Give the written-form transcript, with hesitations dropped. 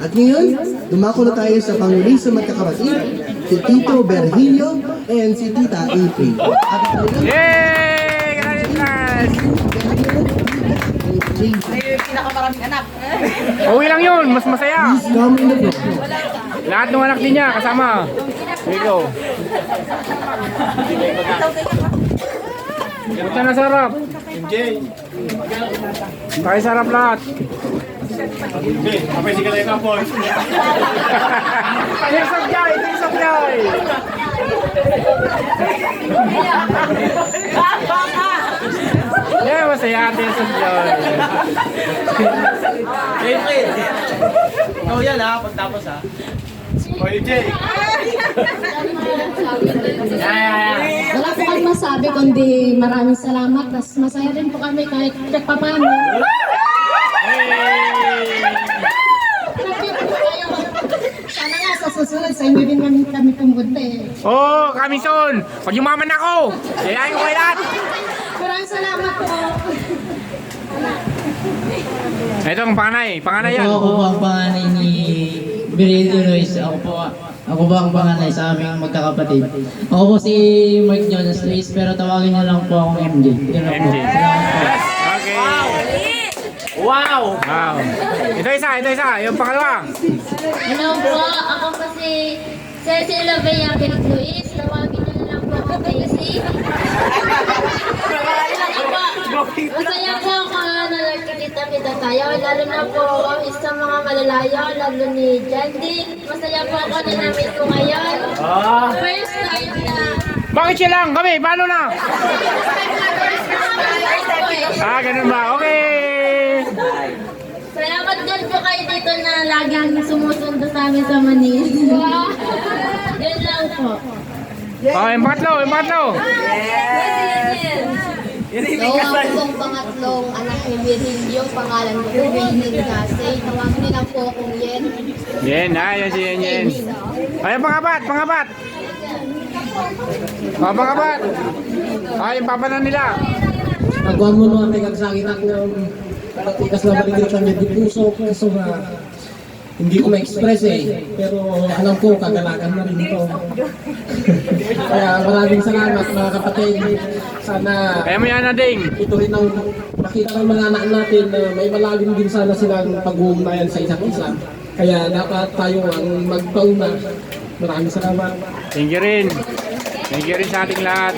At ngayon, dumako na tayo sa panguling sa magkakapatid, si Tito Virgilio and si Tita April. At talagang Yay! Ganun Yung pinakamaraming anak. Uwi lang yun, mas masaya. please come in the front. Lahat ng anak din niya kasama. Dito. Punta na sarap. MJ. Tayo sarap lahat. MJ, kapay si Kalay Kapoy. Tears of joy! Tears of joy! Yeah, masaya. Tears of joy. April. Ikaw yan ha, pagtapos ha. O MJ. Wala po kami masabi kundi maraming salamat. Mas masaya rin po kami kahit papano. Sana nga sa susunod sa inyo din kami pumunta eh. Oh, Kamison! Pag yumaman ako, yayain ko kayo lahat. Maraming salamat po. Ito ang panganay. Panganay yan. Ako po ang panganay ni Virilio Luis. Ako po ang panganay sa aming magkakapatid. Ako po si Mark Jonas Luis, pero tawagin niyo lang po akong MJ. Yun lang po. MJ. Salamat po. Okay. Wow! Wow. Ito isa. Yung pangalawa. Hello po, ako po si Cecil Lovea Luis. Tawagin niyo na lang po ako Casey. Masaya po ako na nagkikita-kita tayo, lalo na po sa mga malalayo, lalo ni Jandy. Masaya po ako na namin ko ngayon. First time na. Bakit siya lang? Kami, paano na? Ganun ba? Okay. Salamat din po kayo dito na laging sumusundo sa amin sa Manila. Yun lang po. Oh, yung pangatlo. So, ako pong pangatlong anak ni Virgilio, pangalan ko po, Wayne Gasey. Tawagin niyo lang po akong Yen. Yan, yan si Yan. Ay, pangapat. Oh, pangapat. Ay, yung papa na nila. Nagawa mo naman may kagsakit ako ng tikas na maligid kami di puso kaso na hindi ko ma-express eh. Pero alam ko, kagalakan na rin ito. Kaya maraming salamat mga kapatid. Sana Kaya mo yan na ding. ito rin ang makita ng mga anak natin na may malalim din sana silang pag-uugnayan sa isa't isa. Kaya dapat tayo ang magpauna. Maraming salamat. Thank you rin. Thank you rin sa ating lahat.